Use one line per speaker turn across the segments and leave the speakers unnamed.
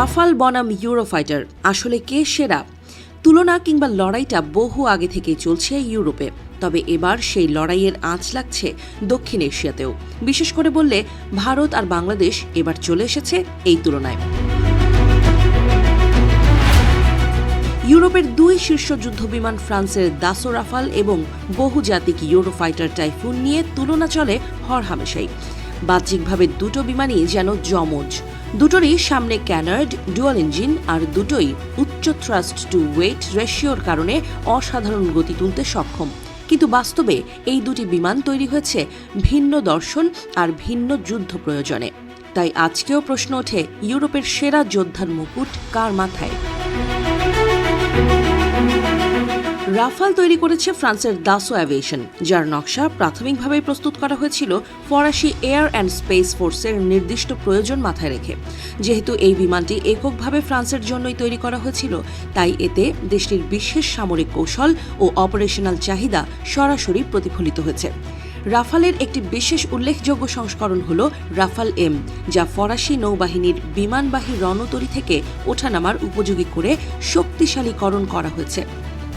Rafale বনাম Eurofighter আসলে কে সেরা? তুলনা কিংবা লড়াইটা বহু আগে থেকেই চলছে ইউরোপে, তবে এবার সেই লড়াইয়ের আঁচ লাগছে দক্ষিণ এশিয়াতেও। বিশেষ করে বললে ভারত আর বাংলাদেশ এবার চলে এসেছে এই তুলনায়। ইউরোপের দুই শীর্ষ যুদ্ধবিমান ফ্রান্সের দাসো রাফাল এবং বহুজাতিক ইউরোফাইটার টাইফুন নিয়ে তুলনা চলে হরহামেশাই। বাহ্যিকভাবে দুটো বিমানই যেন যমজ, দুটোরই সামনে ক্যানার্ড ডুয়াল ইঞ্জিন, আর দুটোই উচ্চ থ্রাস্ট টু ওয়েট রেশিওর কারণে অসাধারণ গতি তুলতে সক্ষম। কিন্তু বাস্তবে এই দুটি বিমান তৈরি হয়েছে ভিন্ন দর্শন আর ভিন্ন যুদ্ধ প্রয়োজনে। তাই আজকেও প্রশ্ন ওঠে, ইউরোপের সেরা যোদ্ধার মুকুট কার মাথায়? রাফাল তৈরি করেছে ফ্রান্সের দাসো অ্যাভিয়েশন, যার নকশা প্রাথমিকভাবে প্রস্তুত করা হয়েছিল ফরাসি এয়ার অ্যান্ড স্পেস ফোর্সের নির্দিষ্ট প্রয়োজন মাথায় রেখে। যেহেতু এই বিমানটি এককভাবে ফ্রান্সের জন্যই তৈরি করা হয়েছিল, তাই এতে দেশটির বিশেষ সামরিক কৌশল ও অপারেশনাল চাহিদা সরাসরি প্রতিফলিত হয়েছে। রাফালের একটি বিশেষ উল্লেখযোগ্য সংস্করণ হল রাফাল এম, যা ফরাসি নৌবাহিনীর বিমানবাহী রণতরী থেকে ওঠানামার উপযোগী করে শক্তিশালীকরণ করা হয়েছে।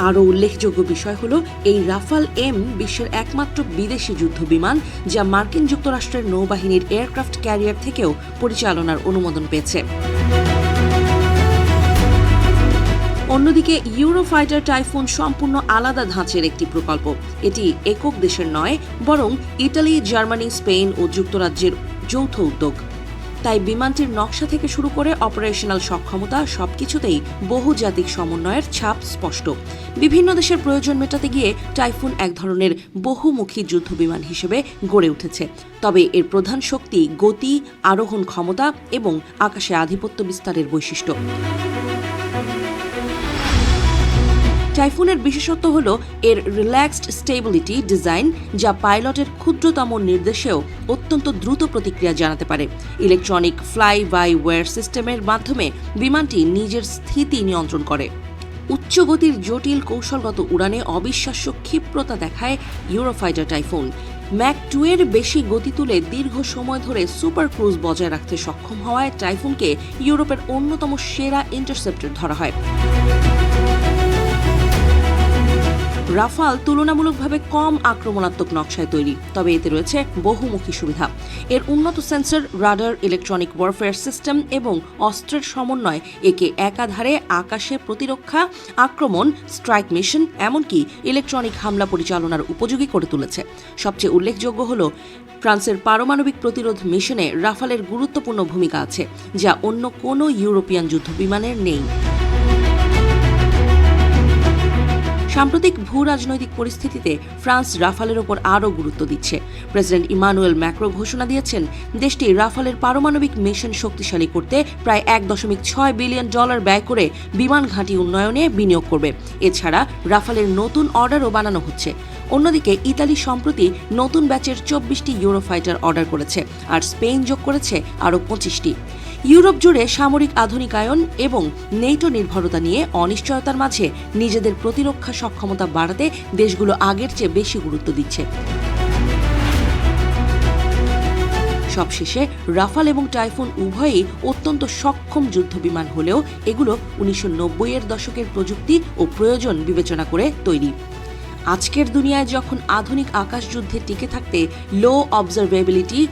আরও উল্লেখযোগ্য বিষয় হল, এই রাফাল এম বিশ্বের একমাত্র বিদেশি যুদ্ধবিমান যা মার্কিন যুক্তরাষ্ট্রের নৌবাহিনীর এয়ারক্রাফট ক্যারিয়ার থেকেও পরিচালনার অনুমোদন পেয়েছে। অন্যদিকে ইউরোফাইটার টাইফুন সম্পূর্ণ আলাদা ধাঁচের একটি প্রকল্প। এটি একক দেশের নয়, বরং ইটালি, জার্মানি, স্পেন ও যুক্তরাজ্যের যৌথ উদ্যোগ। তাই বিমানটির নকশা থেকে শুরু করে অপারেশনাল সক্ষমতা সবকিছুতেই বহুজাতিক সমন্বয়ের ছাপ স্পষ্ট। বিভিন্ন দেশের প্রয়োজন মেটাতে গিয়ে টাইফুন এক ধরনের বহুমুখী যুদ্ধবিমান হিসেবে গড়ে উঠেছে। তবে এর প্রধান শক্তি গতি, আরোহণ ক্ষমতা এবং আকাশে আধিপত্য বিস্তারের বৈশিষ্ট্য। টাইফুনের বিশেষত্ব হল এর রিল্যাক্সড স্টেবিলিটি ডিজাইন, যা পাইলটের ক্ষুদ্রতম নির্দেশেও অত্যন্ত দ্রুত প্রতিক্রিয়া জানাতে পারে। ইলেকট্রনিক ফ্লাই বাই ওয়্যার সিস্টেমের মাধ্যমে বিমানটি নিজের স্থিতি নিয়ন্ত্রণ করে। উচ্চ গতির জটিল কৌশলগত উড়ানে অবিশ্বাস্য ক্ষিপ্রতা দেখায় ইউরোফাইটার টাইফুন। ম্যাক 2 এর বেশি গতি তুলে দীর্ঘ সময় ধরে সুপার ক্রুজ বজায় রাখতে সক্ষম হওয়ায় টাইফুনকে ইউরোপের অন্যতম সেরা ইন্টারসেপ্টর ধরা হয়। রাফাল তুলনামূলকভাবে কম আক্রমণাত্মক নকশায় তৈরি, তবে এতে রয়েছে বহুমুখী সুবিধা। এর উন্নত sensor, radar, electronic warfare system এবং অস্ত্রের সমন্বয় একে একাধারে আকাশে প্রতিরক্ষা, আক্রমণ, স্ট্রাইক মিশন, এমনকি ইলেকট্রনিক হামলা পরিচালনার উপযোগী করে তুলেছে। সবচেয়ে উল্লেখযোগ্য হল, ফ্রান্সের পারমাণবিক প্রতিরোধ মিশনে রাফালের গুরুত্বপূর্ণ ভূমিকা আছে, যা অন্য কোনো ইউরোপিয়ান যুদ্ধবিমানের নেই। সাম্প্রতিক ভূ রাজনৈতিক পরিস্থিতিতে ফ্রান্স রাফালের ওপর আরও গুরুত্ব দিচ্ছে। প্রেসিডেন্ট ইমানুয়েল ম্যাক্রো ঘোষণা দিয়েছেন, দেশটি রাফালের পারমাণবিক মিশন শক্তিশালী করতে প্রায় $1.6 বিলিয়ন ব্যয় করে বিমান ঘাঁটি উন্নয়নে বিনিয়োগ করবে। এছাড়া রাফালের নতুন অর্ডারও বানানো হচ্ছে। অন্যদিকে ইতালি সম্প্রতি নতুন ব্যাচের 24টি ইউরোফাইটার অর্ডার করেছে, আর স্পেন যোগ করেছে আরও 25টি। ইউরোপ জুড়ে সামরিক আধুনিকায়ন এবং নেটো নির্ভরতা নিয়ে অনিশ্চয়তার মাঝে নিজেদের প্রতিরক্ষা সক্ষমতা বাড়াতে দেশগুলো আগের চেয়ে বেশি গুরুত্ব দিচ্ছে। সবশেষে রাফাল এবং টাইফুন উভয়ই অত্যন্ত সক্ষম যুদ্ধবিমান হলেও এগুলো 1990-এর দশকের প্রযুক্তি ও প্রয়োজন বিবেচনা করে তৈরি। আজকের দুনিয়ায় যখন আধুনিক আকাশযুদ্ধে টিকে থাকতে লো অবজারভেবিলিটি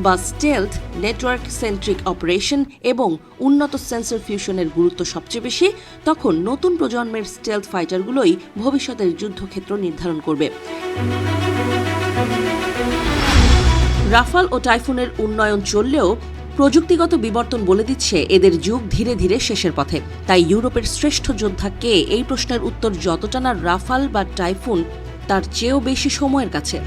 বা স্টেলথ, নেটওয়ার্ক সেন্ট্রিক অপারেশন এবং উন্নত সেন্সর ফিউশনের গুরুত্ব সবচেয়ে বেশি, তখন নতুন প্রজন্মের স্টেলথ ফাইটারগুলোই ভবিষ্যতের যুদ্ধক্ষেত্র নির্ধারণ করবে। রাফাল ও টাইফুনের উন্নয়ন চললেও প্রযুক্তিগত বিবর্তন বলে দিচ্ছে এদের যুগ ধীরে ধীরে শেষের পথে। তাই ইউরোপের শ্রেষ্ঠ যোদ্ধা কে, এই প্রশ্নের উত্তর যতটা না রাফাল বা টাইফুন, তার চেয়েও বেশি সময়ের কাছে।